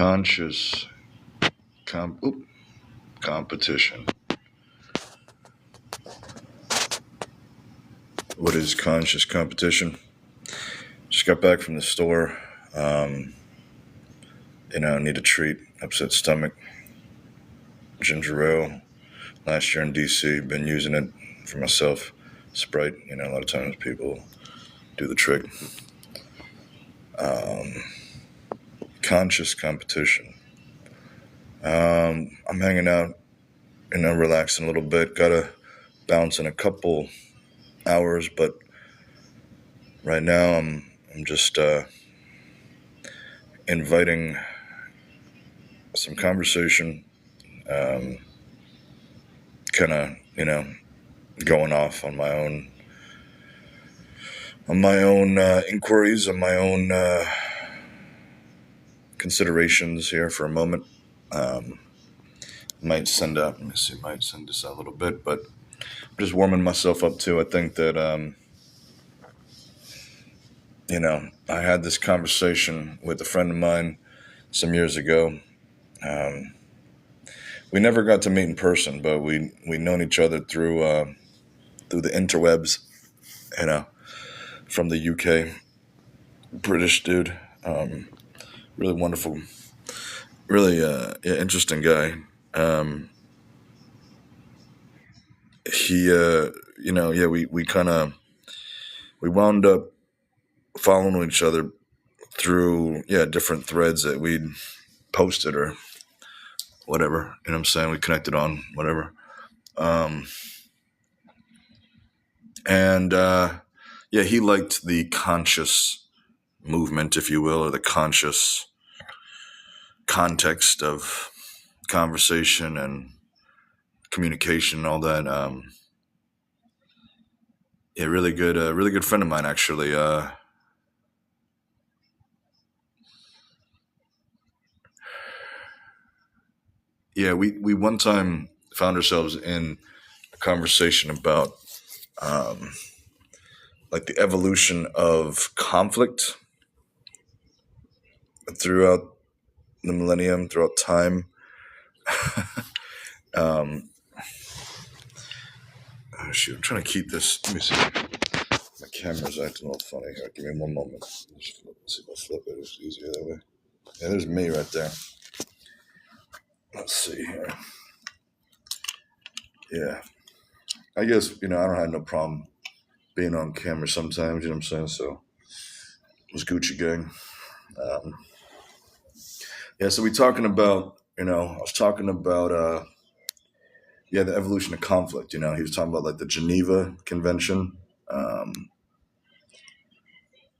Conscious competition. What is conscious competition? Just got back from the store. Um, need a treat. Upset stomach. Ginger ale. Last year in DC. Been using it for myself. Sprite. A lot of times people do the trick. Um, Conscious competition. I'm hanging out, relaxing a little bit. Gotta bounce in a couple hours, but right now I'm just inviting some conversation. Kind of going off on my own inquiries, on my own considerations here for a moment. Might send this out a little bit, but I'm just warming myself up to. I think that I had this conversation with a friend of mine some years ago. We never got to meet in person, but we known each other through the interwebs, from the UK. British dude, really wonderful, really interesting guy. We wound up following each other through different threads that we'd posted or whatever. You know what I'm saying? We connected on whatever. He liked the conscious movement, if you will, or the conscious context of conversation and communication and all that. Really good friend of mine, actually. We one time found ourselves in a conversation about like the evolution of conflict throughout the millennium, throughout time. I'm trying to keep this. Let me see. My camera's acting a little funny here. Give me one moment. Let's see if I flip it. It's easier that way. Yeah, there's me right there. Let's see here. Yeah. I guess, I don't have no problem being on camera sometimes, you know what I'm saying? So it was Gucci gang. So we talking about, I was talking about, the evolution of conflict. He was talking about like the Geneva Convention,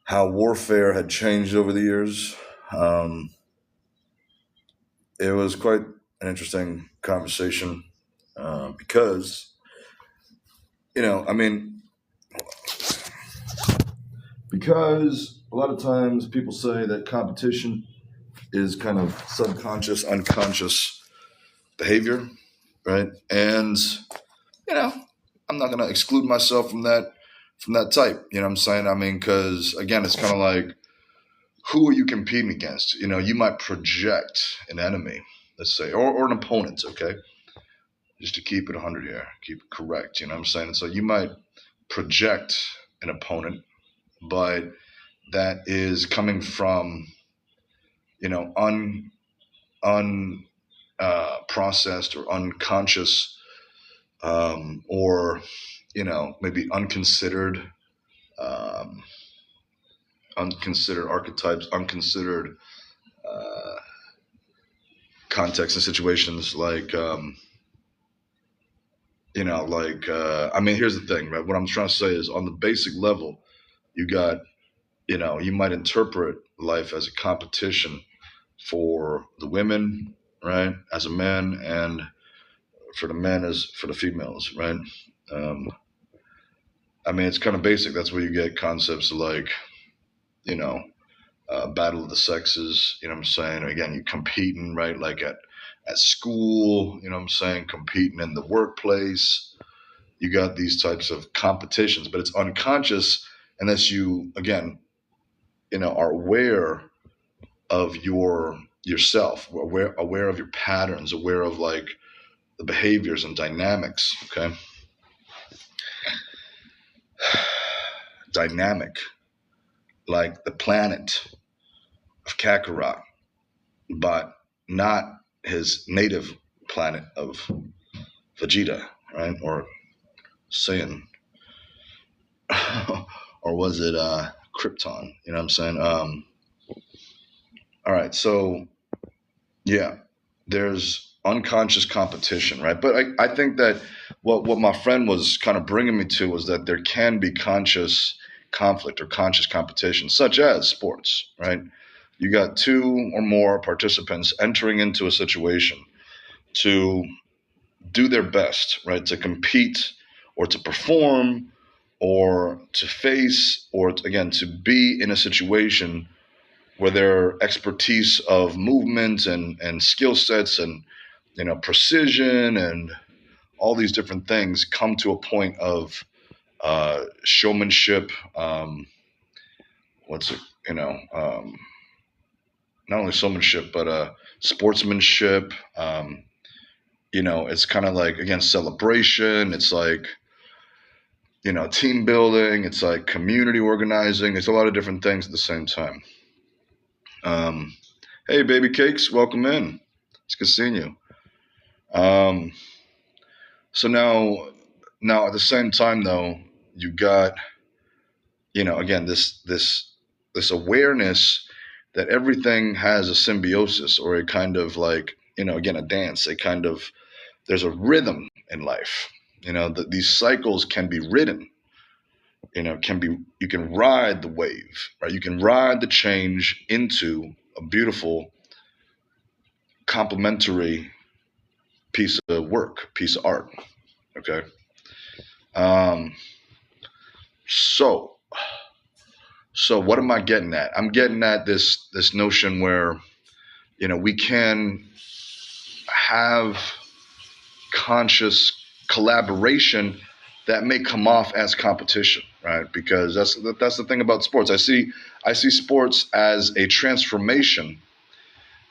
how warfare had changed over the years. It was quite an interesting conversation because, because a lot of times people say that competition is kind of subconscious, unconscious behavior, right? And, I'm not going to exclude myself from that type, you know what I'm saying? Because again, it's kind of like, who are you competing against? You might project an enemy, let's say, or an opponent, okay? Just to keep it 100 here, keep it correct, you know what I'm saying? And so you might project an opponent, but that is coming from, processed or unconscious, or maybe unconsidered archetypes, unconsidered contexts and situations. Like here's the thing, right? What I'm trying to say is, on the basic level, you got, you might interpret life as a competition for the women, right, as a man, and for the men as for the females, right? It's kind of basic. That's where you get concepts like, battle of the sexes, you know what I'm saying? Again, you competing, right? Like at school, you know what I'm saying? Competing in the workplace. You got these types of competitions, but it's unconscious unless you, again, are aware of your yourself, aware of your patterns, aware of like the behaviors and dynamics. Okay, dynamic, like the planet of Kakarot, but not his native planet of Vegeta, right? Or Saiyan, or was it Krypton? You know what I'm saying? All right, so yeah, there's unconscious competition, right? But I think that what my friend was kind of bringing me to was that there can be conscious conflict or conscious competition, such as sports, right? You got two or more participants entering into a situation to do their best, right? To compete or to perform or to face or again to be in a situation where their expertise of movement and skill sets and precision and all these different things come to a point of showmanship. What's it? Not only showmanship but sportsmanship. It's kind of like again celebration. It's like team building. It's like community organizing. It's a lot of different things at the same time. Hey, baby cakes, welcome in. It's good seeing you. Um, so now at the same time though, you got again this awareness that everything has a symbiosis or a kind of like again a dance, a kind of there's a rhythm in life. That these cycles can be ridden. You can ride the wave, right? You can ride the change into a beautiful complementary piece of work, piece of art. Okay. Um, so what am I getting at? I'm getting at this notion where we can have conscious collaboration that may come off as competition, right? Because that's the thing about sports. I see sports as a transformation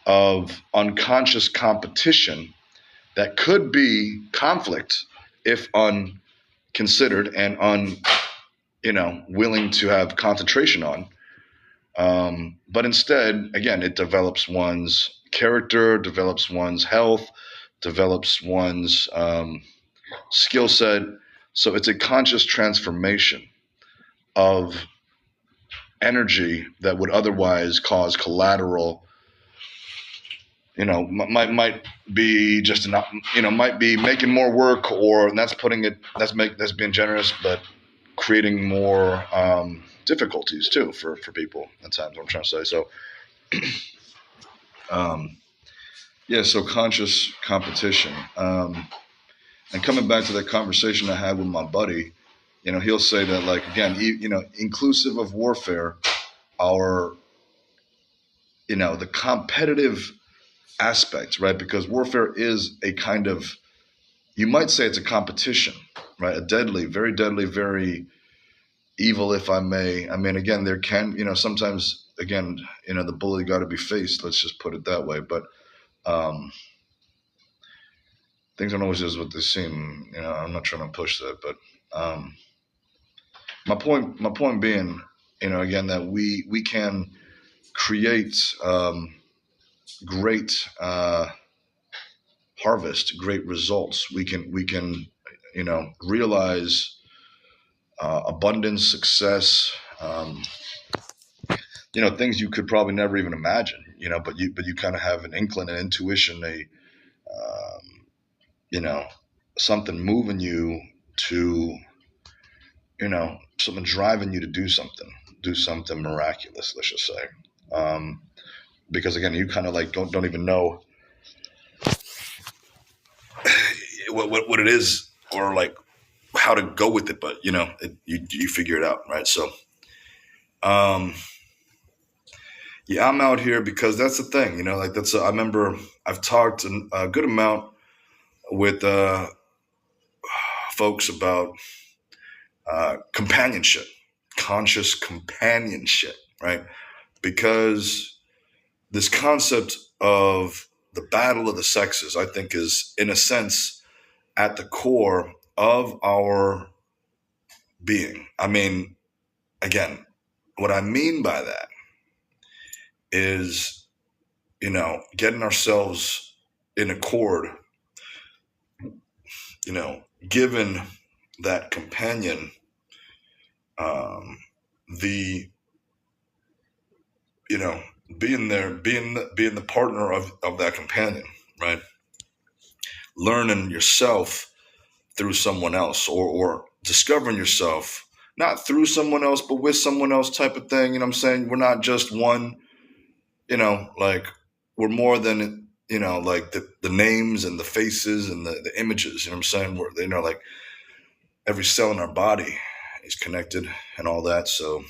of unconscious competition that could be conflict if unconsidered and willing to have concentration on. But instead, again, it develops one's character, develops one's health, develops one's skill set. So it's a conscious transformation of energy that would otherwise cause collateral. Might be just enough. Might be making more work, or that's being generous, but creating more difficulties too for people at times. What I'm trying to say. So, so conscious competition. And coming back to that conversation I had with my buddy, he'll say that like again, inclusive of warfare, our the competitive aspect, right? Because warfare is a kind of, you might say it's a competition, right? A deadly, very evil, if I may. I mean, again, there can, sometimes, again, the bully got to be faced. Let's just put it that way. But things aren't always as what they seem. I'm not trying to push that, but my point being, again, that we can create great harvest, great results. We can realize abundance, success, things you could probably never even imagine, but you kind of have an inkling, an intuition, something moving you to, something driving you to do something miraculous, let's just say. Because again, you kind of like don't even know what it is or like how to go with it, but you figure it out, right? So, I'm out here because that's the thing, like I remember I've talked a good amount with folks about companionship, conscious companionship, right? Because this concept of the battle of the sexes, I think, is in a sense at the core of our being. I mean, again, what I mean by that is, getting ourselves in accord, given that companion, the, being there, being the partner of that companion, right? Learning yourself through someone else, or discovering yourself not through someone else, but with someone else type of thing. You know what I'm saying? We're not just one, like we're more than, like the names and the faces and the images, you know what I'm saying? We're, like every cell in our body is connected and all that. So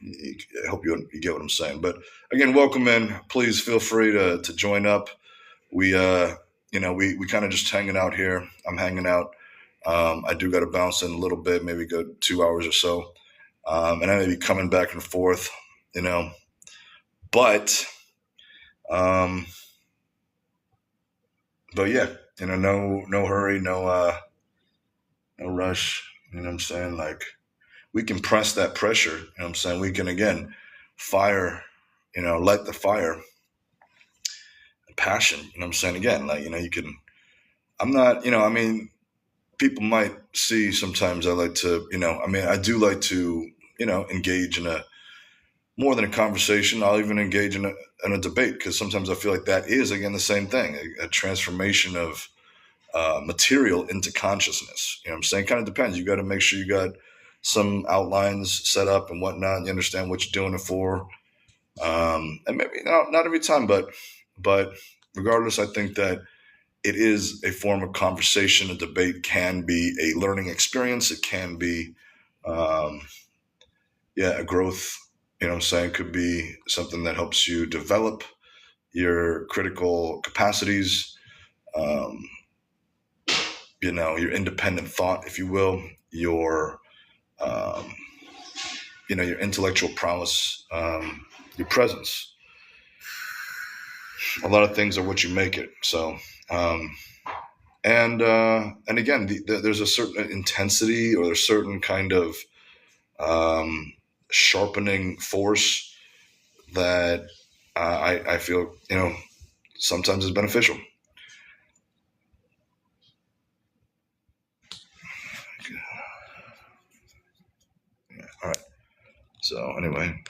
I hope you get what I'm saying. But again, welcome in. Please feel free to join up. We, we kind of just hanging out here. I'm hanging out. I do got to bounce in a little bit, maybe go 2 hours or so. And I may be coming back and forth, but yeah, no hurry, no rush. You know what I'm saying? Like we can press that pressure. You know what I'm saying? We can again fire, light the fire, passion. You know what I'm saying? Again, like you can. I'm not. I mean, people might see sometimes I like to. I do like to. Engage in a more than a conversation. I'll even engage in a debate, because sometimes I feel like that is again the same thing, a transformation of material into consciousness. You know what I'm saying? Kind of depends. You got to make sure you got some outlines set up and whatnot. You understand what you're doing it for. And maybe not every time, but regardless, I think that it is a form of conversation. A debate can be a learning experience. It can be, a growth. You know what I'm saying? Could be something that helps you develop your critical capacities, your independent thought, if you will, your intellectual prowess, your presence. A lot of things are what you make it. So, and again, there's a certain intensity, or a certain kind of sharpening force that I feel, sometimes is beneficial. Yeah, all right. So anyway.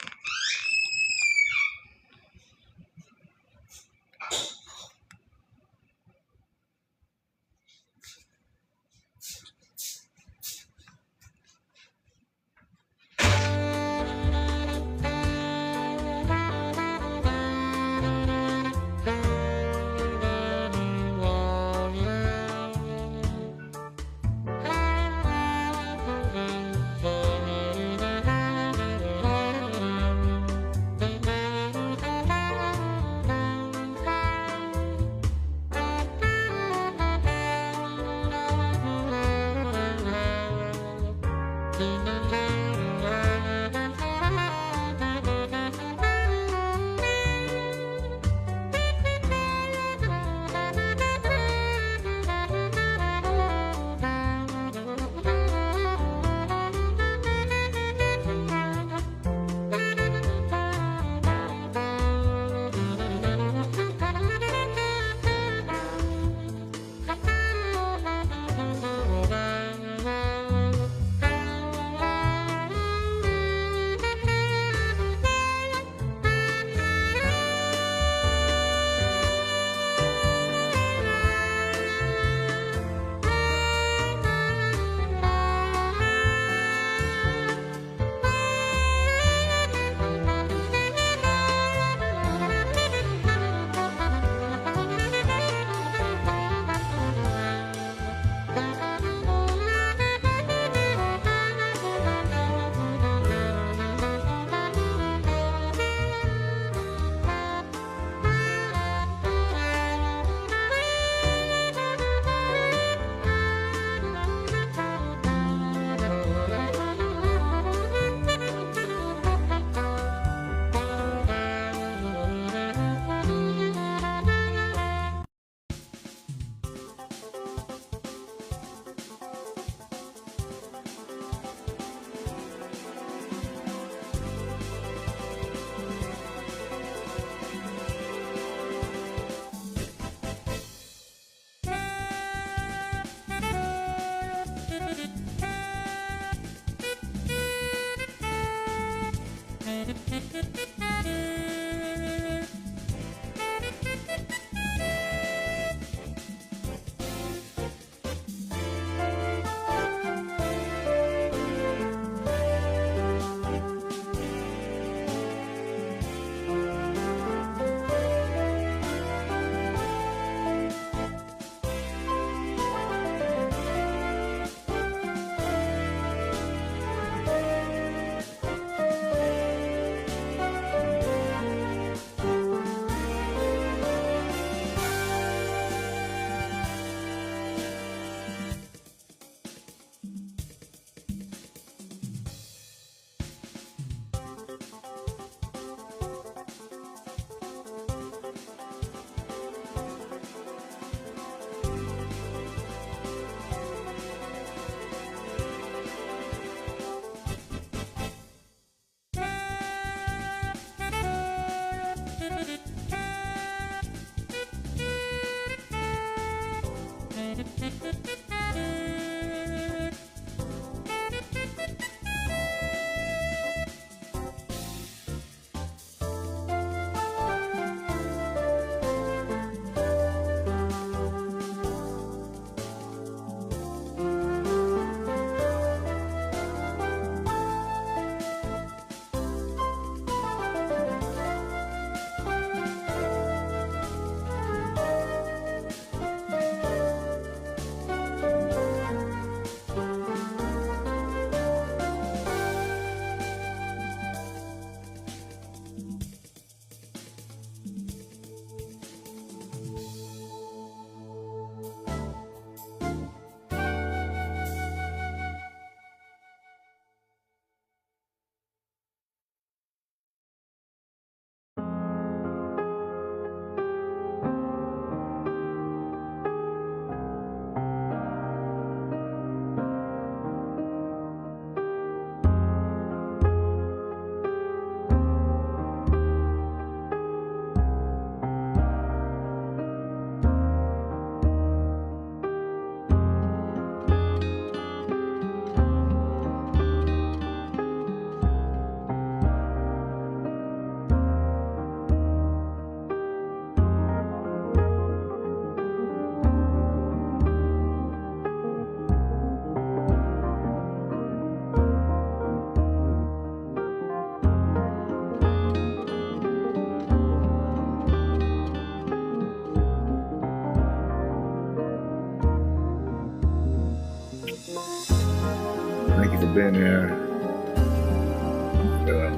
Thank you for being here.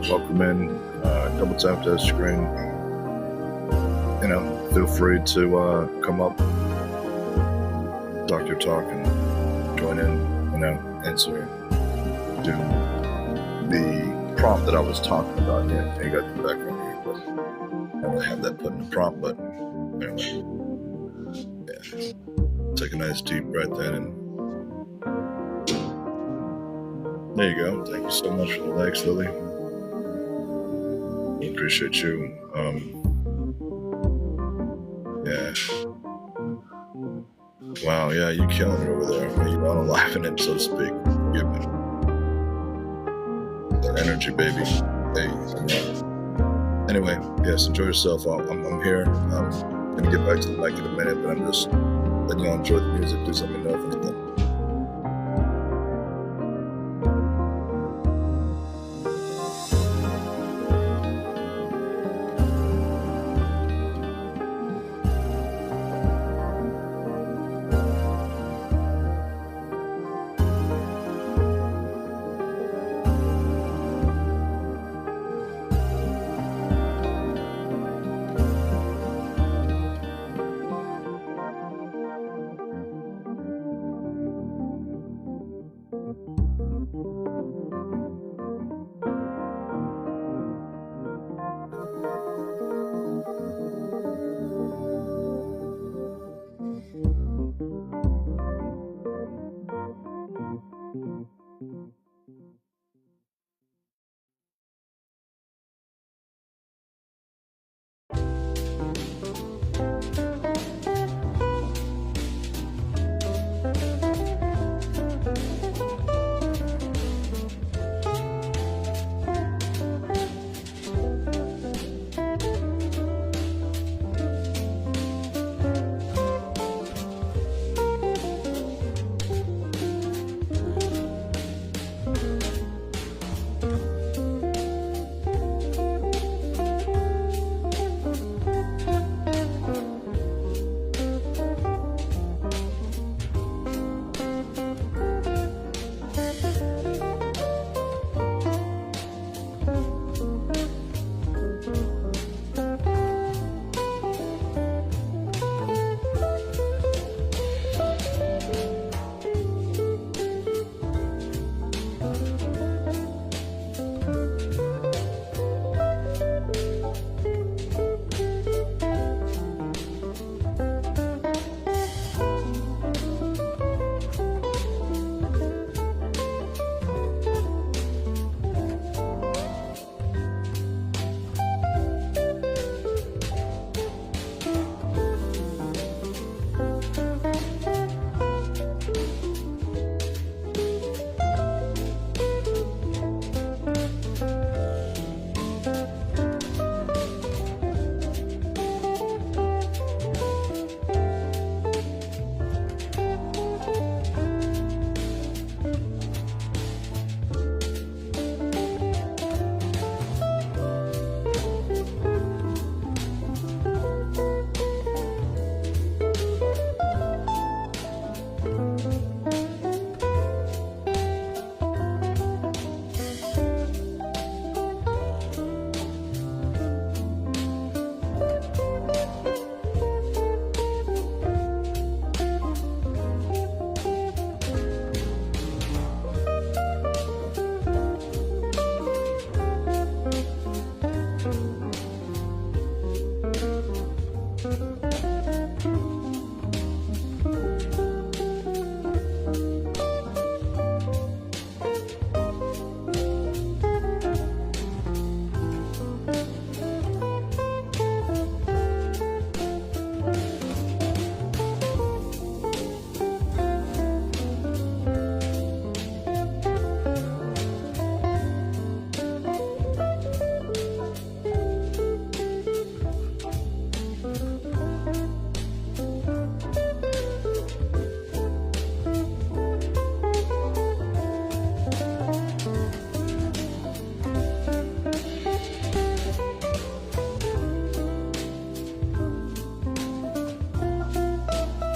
Welcome in a couple times to the screen. Feel free to come up, talk your talk, and join in, answer to the prompt that I was talking about. Yeah, you got the background here, but I don't really have that put in the prompt, but anyway. Yeah. Take a nice deep breath in, and there you go. Thank you so much for the likes, Lily. I appreciate you. Yeah. Wow, yeah, you killing it over there. You're on laughing it, so to speak. Give me that energy, baby. Hey, anyway, yes, enjoy yourself. I'm here. I'm gonna get back to the mic in a minute, but I'm just letting y'all enjoy the music. Please let me know if anything.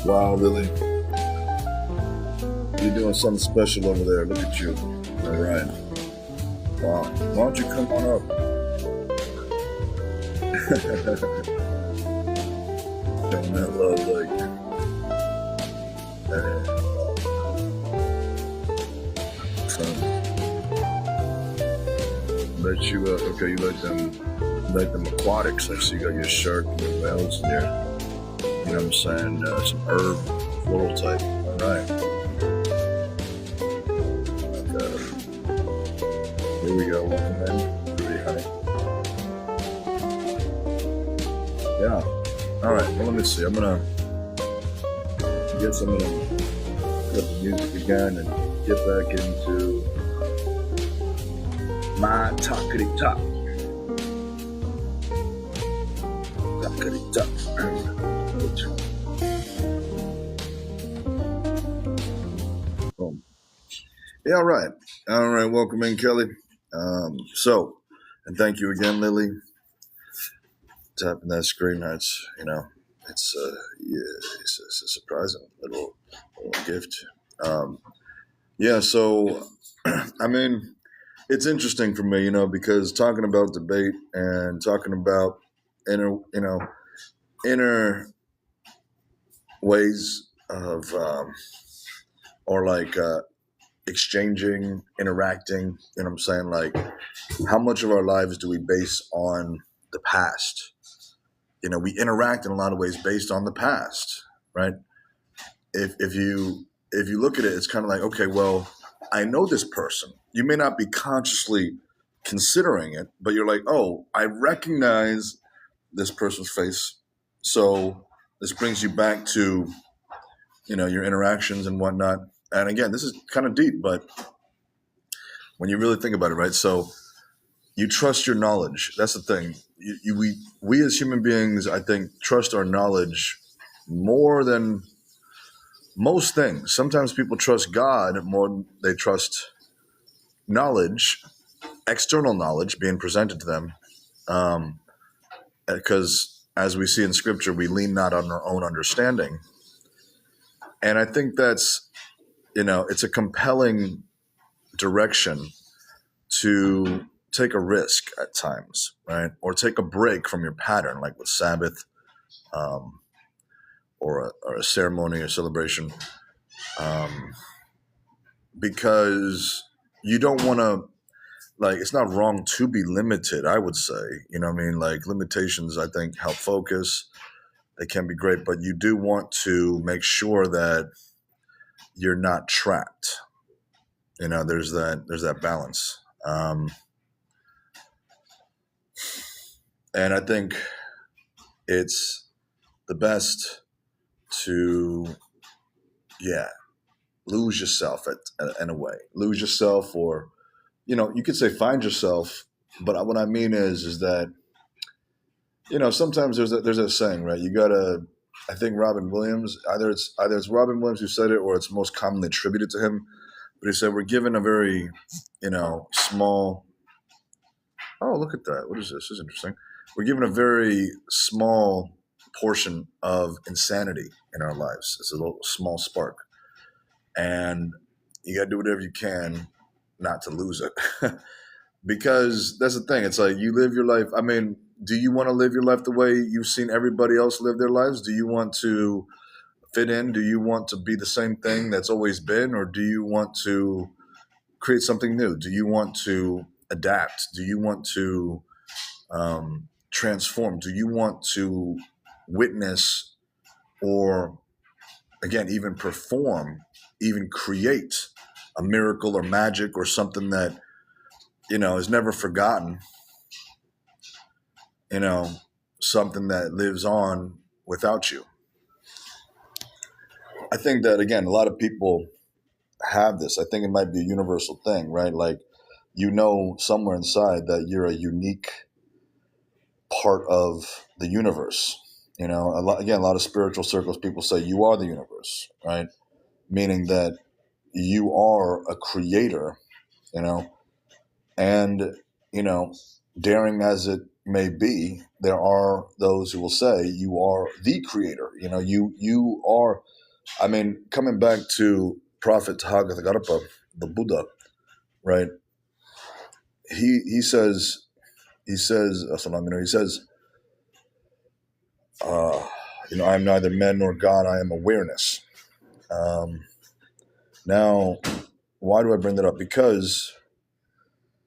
Wow, Lily, you're doing something special over there. Look at you. All right. Wow. Why don't you come on up? Showing that love, like, so, bet you, okay, you like them aquatics. I see you got your shark and your whales in there. You know what I'm saying? Some herb, floral type. All right. Here we go. Welcome in. Pretty honey. Yeah. All right. Well, let me see. I'm gonna get some of the music again and get back into my talkity talk. Talkity talk. Boom. Yeah. All right. All right. Welcome in, Kelly. And thank you again, Lily. Tapping that screen, it's it's a surprising little gift. So I mean, it's interesting for me, because talking about debate and talking about inner ways of or like exchanging, interacting. You know what I'm saying? Like, how much of our lives do we base on the past? We interact in a lot of ways based on the past, right? If you look at it, it's kind of like, okay, well, I know this person. You may not be consciously considering it, but you're like, oh, I recognize this person's face. So this brings you back to, your interactions and whatnot. And again, this is kind of deep, but when you really think about it, right? So you trust your knowledge. That's the thing. We as human beings, I think, trust our knowledge more than most things. Sometimes people trust God more than they trust knowledge, external knowledge being presented to them. Because as we see in Scripture, we lean not on our own understanding. And I think that's, it's a compelling direction to take a risk at times, right? Or take a break from your pattern, like with Sabbath, or a ceremony or celebration, because you don't want to, like, it's not wrong to be limited, I would say. Like, limitations, I think, help focus. They can be great, but you do want to make sure that you're not trapped. There's that balance. And I think it's the best to, lose yourself in a way. Lose yourself, or, you could say find yourself. But what I mean is that, sometimes there's a saying, right? You gotta, I think Robin Williams, either it's Robin Williams who said it, or it's most commonly attributed to him. But he said, we're given a very, small, oh, look at that. What is this? This is interesting. We're given a very small portion of insanity in our lives. It's a little small spark. And you got to do whatever you can not to lose it. Because that's the thing. It's like, you live your life. I mean, do you want to live your life the way you've seen everybody else live their lives? Do you want to fit in? Do you want to be the same thing that's always been? Or do you want to create something new? Do you want to adapt? Do you want to transform? Do you want to witness, or, again, even perform, even create a miracle or magic or something that, is never forgotten, something that lives on without you? I think that, again, a lot of people have this. I think it might be a universal thing, right? Like, somewhere inside that you're a unique part of the universe. A lot of spiritual circles, people say you are the universe, right? Meaning that you are a creator, and, daring as it may be, there are those who will say you are the creator. You are. I mean, coming back to Prophet Tathagata, the Buddha, right? He says, I am neither man nor God. I am awareness. Um, Now, why do I bring that up? Because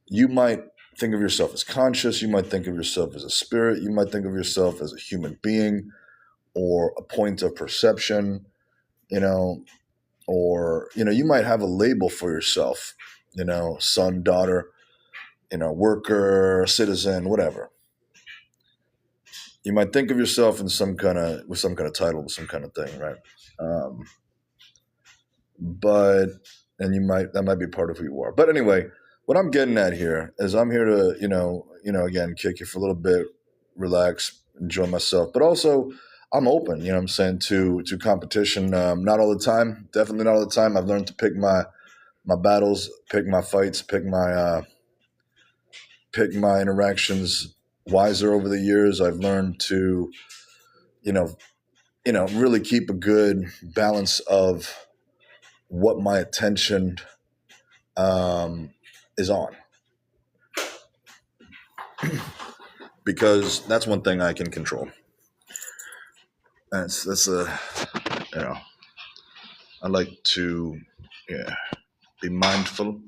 you might think of yourself as conscious. You might think of yourself as a spirit. You might think of yourself as a human being or a point of perception, you know, or, you might have a label for yourself, son, daughter, worker, citizen, whatever. You might think of yourself with some kind of title, with some kind of thing, right? Um, but and that might be part of who you are. But anyway, what I'm getting at here is I'm here to again kick you for a little bit, relax, enjoy myself, but also I'm open. I'm saying to competition. Not all the time, definitely not all the time. I've learned to pick my battles, pick my fights, pick my interactions wiser over the years. I've learned to really keep a good balance of what my attention is on, because that's one thing I can control. That's I like to be mindful.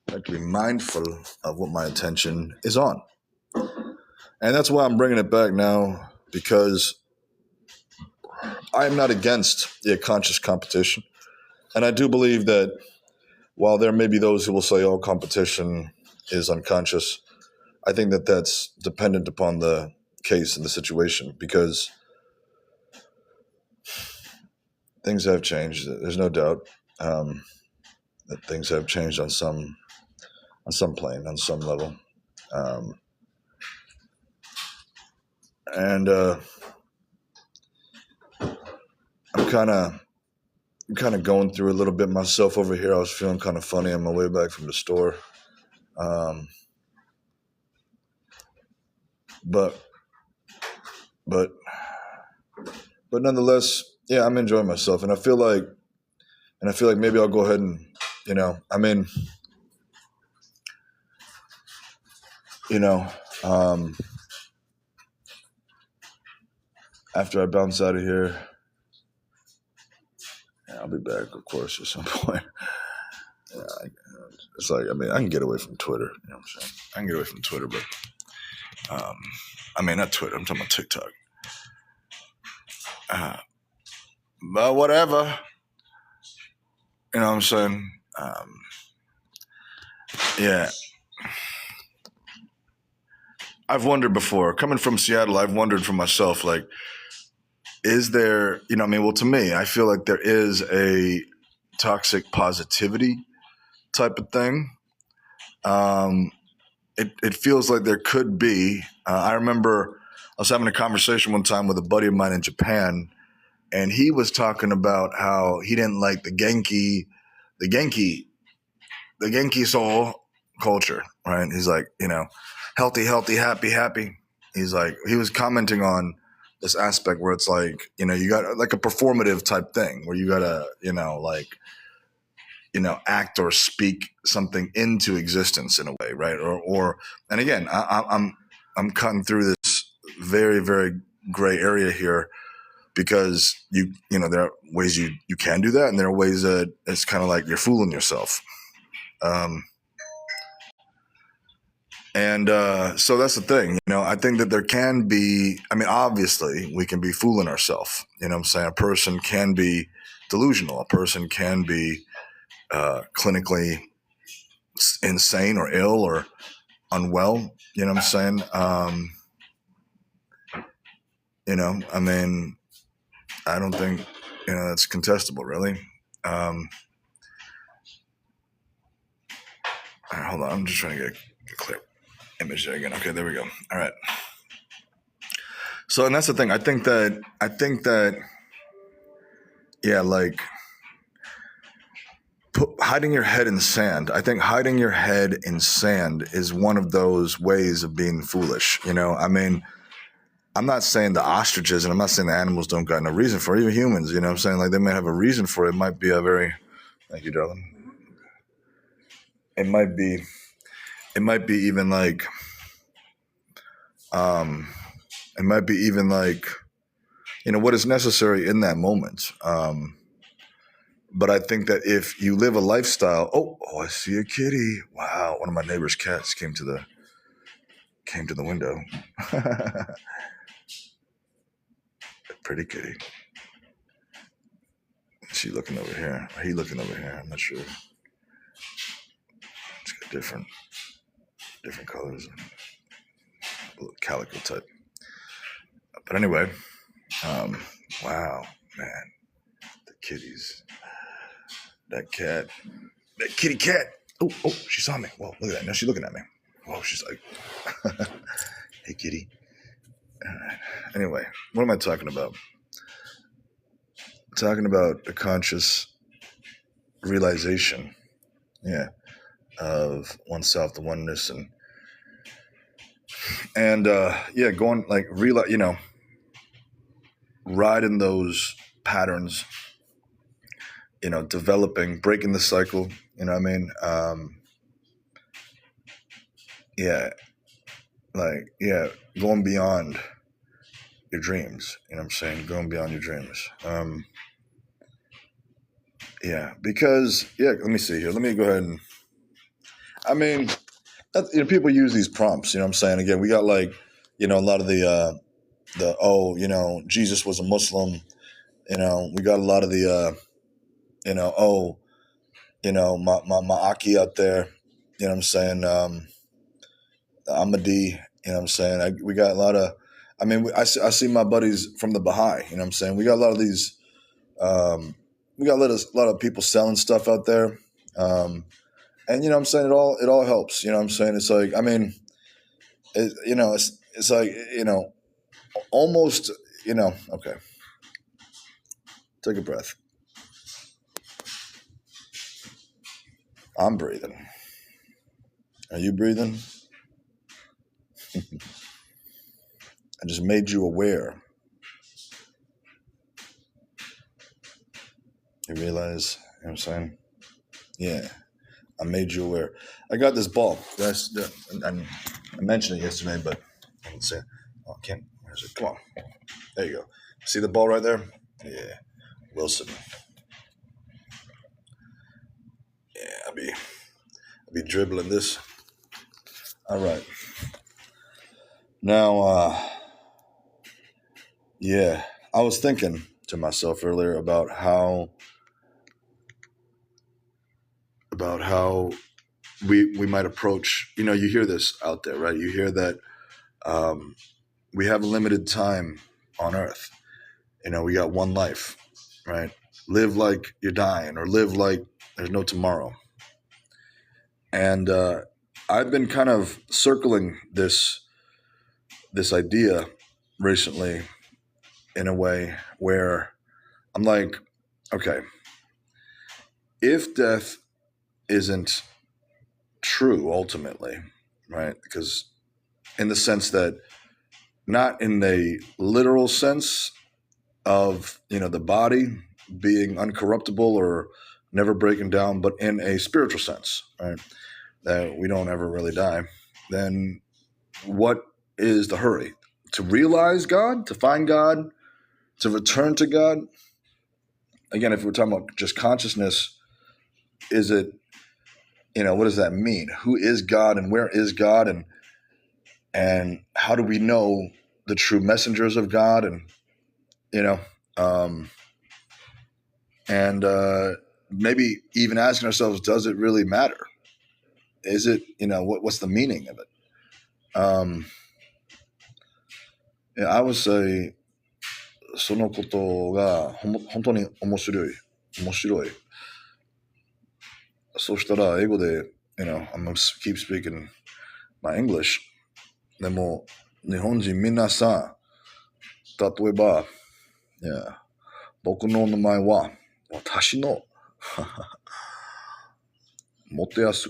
I like to be mindful of what my attention is on, and that's why I'm bringing it back now, because I am not against conscious competition, and I do believe that while there may be those who will say, "Oh, competition is unconscious," I think that that's dependent upon the case and the situation, because things have changed. There's no doubt that things have changed on some plane, on some level, and I'm kind of going through a little bit myself over here. I was feeling kind of funny on my way back from the store, but nonetheless, I'm enjoying myself, and I feel like maybe I'll go ahead and after I bounce out of here, I'll be back, of course, at some point. It's like, I can get away from Twitter. You know what I'm saying? I can get away from Twitter, but not Twitter. I'm talking about TikTok. But whatever. You know what I'm saying? Yeah. I've wondered before. Coming from Seattle, I've wondered for myself, like, is there, well, to me, I feel like there is a toxic positivity type of thing. It feels like there could be. I remember I was having a conversation one time with a buddy of mine in Japan, and he was talking about how he didn't like the Genki soul culture, right? He's like, healthy, happy, happy. He's like, he was commenting on this aspect where it's like, you got like a performative type thing where you gotta, act or speak something into existence in a way, right? And again, I'm cutting through this very, very gray area here, because there are ways you can do that, and there are ways that it's kind of like you're fooling yourself. So that's the thing, I think that there can be, obviously we can be fooling ourselves. You know what I'm saying? A person can be delusional. A person can be clinically insane or ill or unwell. You know what I'm saying? I don't think, that's contestable, really. All right, hold on. I'm just trying to get a clear image there again. Okay, there we go. All right. So, and that's the thing. I think that, like, hiding your head in sand. I think hiding your head in sand is one of those ways of being foolish. I mean, I'm not saying the ostriches, and I'm not saying the animals don't got no reason for it, even humans, what I'm saying? Like, they might have a reason for it. It might be a very, thank you, darling. It might be even like, it might be even like, what is necessary in that moment. But I think that if you live a lifestyle, oh, I see a kitty. Wow. One of my neighbor's cats came to the window. Pretty kitty. She looking over here. Or he looking over here. I'm not sure. It's got different colors. A little calico type. But anyway, wow, man. The kitties. That cat. That kitty cat. Oh, she saw me. Whoa, look at that. Now she's looking at me. Whoa, she's like, hey, kitty. All right. Anyway, what am I talking about? Talking about the conscious realization, of oneself, the oneness, and going like riding those patterns, developing, breaking the cycle. You know what I mean? Going beyond your dreams. You know what I'm saying? Going beyond your dreams. Because let me see here. Let me go ahead and. I mean, people use these prompts. You know what I'm saying? Again, we got like, a lot of the Jesus was a Muslim. We got a lot of the Ma'aki out there. You know what I'm saying? The Ahmadi. You know what I'm saying? We got a lot of. I mean, I see my buddies from the Baha'i. You know what I'm saying? We got a lot of these. We got a lot of people selling stuff out there. And you know what I'm saying, it all helps. You know what I'm saying? It's like, I mean, it's like, almost, okay. Take a breath. I'm breathing. Are you breathing? I just made you aware. You realize, you know what I'm saying? Yeah. I made you aware. I got this ball. I mentioned it yesterday, but I didn't say it. Oh, I can't. Where's it? Come on. There you go. See the ball right there? Yeah. Wilson. Yeah, I'll be dribbling this. All right. Now, I was thinking to myself earlier about how we might approach, you hear this out there, right? You hear that we have a limited time on earth. We got one life, right? Live like you're dying, or live like there's no tomorrow. And I've been kind of circling this idea recently in a way where I'm like, okay, if death isn't true ultimately, right? Because in the sense that, not in the literal sense of, the body being uncorruptible or never breaking down, but in a spiritual sense, right? That we don't ever really die, then what is the hurry? To realize God, to find God, to return to God? Again, if we're talking about just consciousness, is it, what does that mean? Who is God and where is God? And how do we know the true messengers of God? And, maybe even asking ourselves, does it really matter? Is it, what's the meaning of it? I would say, そのことが本当に面白い。そうしたら英語で、I'm gonna keep speaking my English. でも日本人皆さん、例えば、僕の名前は私のもてやす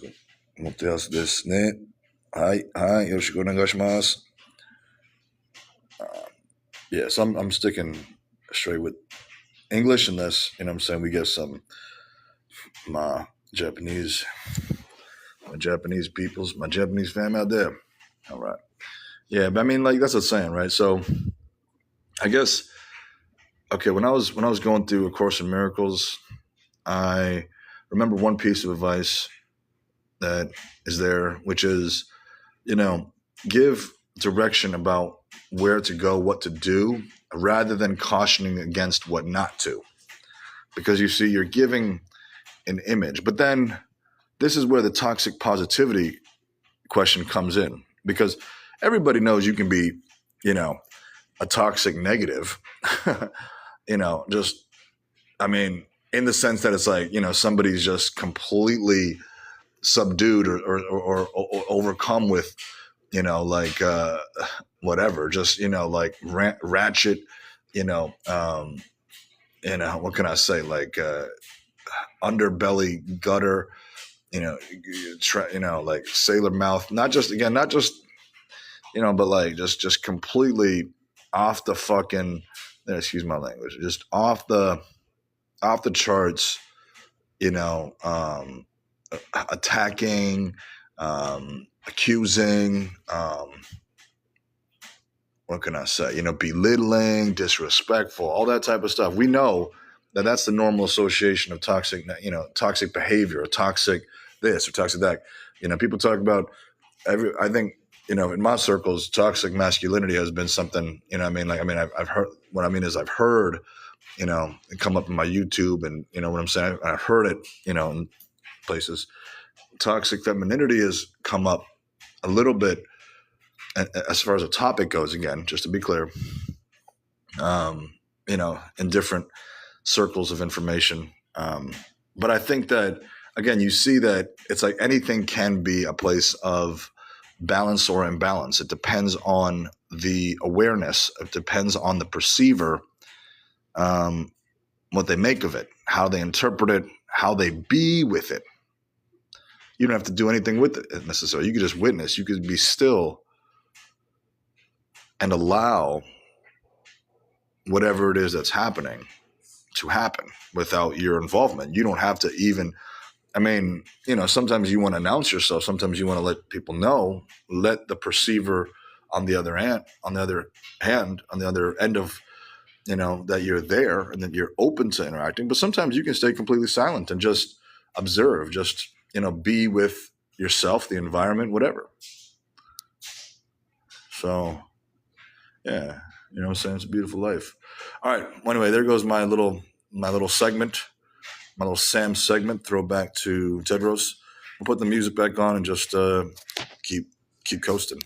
ですね。はい、はい、よろしくお願いします。Yeah, so I'm sticking straight with English unless, you know what I'm saying, we get my Japanese peoples, my Japanese fam out there. All right. Yeah, but I mean, like, that's what I'm saying, right? So I guess, okay, when I was going through A Course in Miracles, I remember one piece of advice that is there, which is, give direction about where to go, what to do, rather than cautioning against what not to. Because you see, you're giving an image. But then this is where the toxic positivity question comes in. Because everybody knows you can be, a toxic negative, in the sense that it's like, somebody's just completely subdued or overcome with, whatever, just, ratchet, what can I say? Like, underbelly gutter, like sailor mouth, not just, but like just completely off the fucking, excuse my language, just off the charts, attacking, accusing, what can I say? Belittling, disrespectful, all that type of stuff. We know that that's the normal association of toxic behavior, or toxic this or toxic that. People talk about I think, in my circles, toxic masculinity has been something, I've heard, what I mean is I've heard, it come up in my YouTube, and what I'm saying, I've heard it, in places. Toxic femininity has come up a little bit as far as a topic goes, again, just to be clear, in different circles of information. But I think that, again, you see that it's like anything can be a place of balance or imbalance. It depends on the awareness. It depends on the perceiver, what they make of it, how they interpret it, how they be with it. You don't have to do anything with it necessarily. You could just witness. You could be still and allow whatever it is that's happening to happen without your involvement. You don't have to even, sometimes you want to announce yourself. Sometimes you want to let people know, let the perceiver on the other end of, that you're there and that you're open to interacting. But sometimes you can stay completely silent and just observe, just, be with yourself, the environment, whatever. So, yeah, what I'm saying? It's a beautiful life. All right. Well, anyway, there goes my little segment, my little Sam segment. Throwback to Tedros. We'll put the music back on and just keep coasting.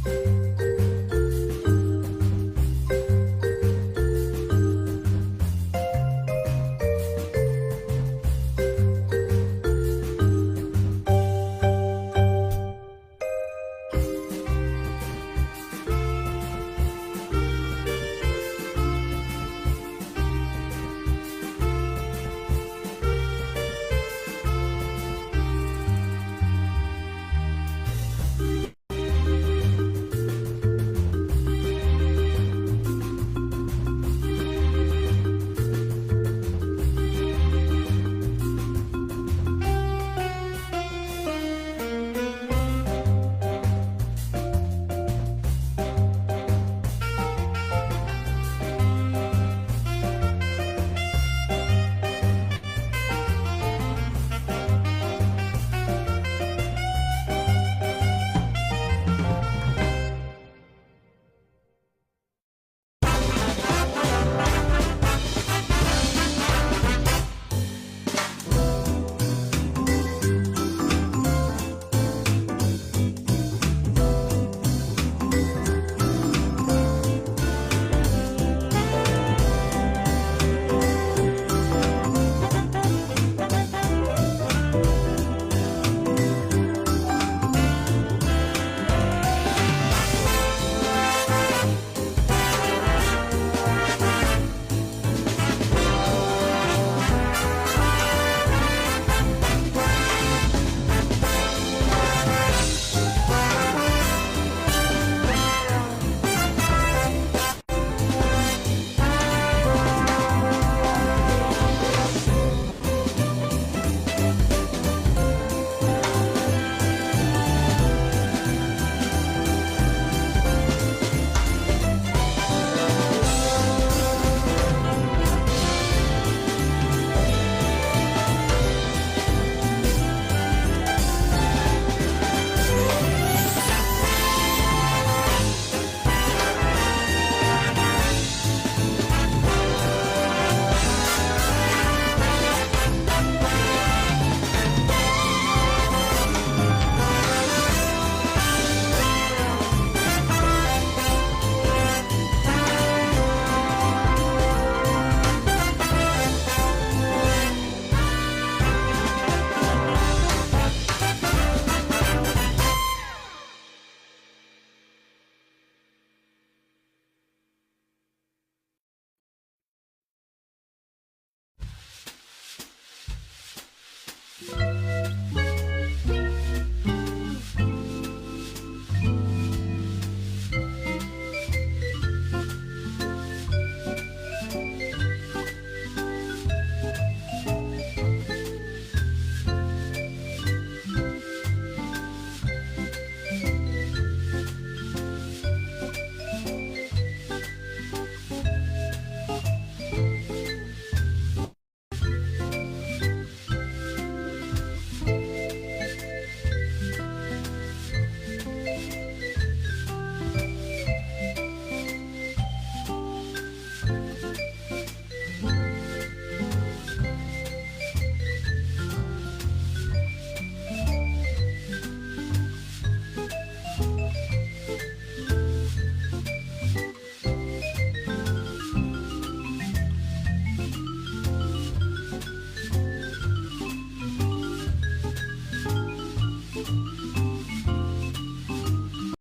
you.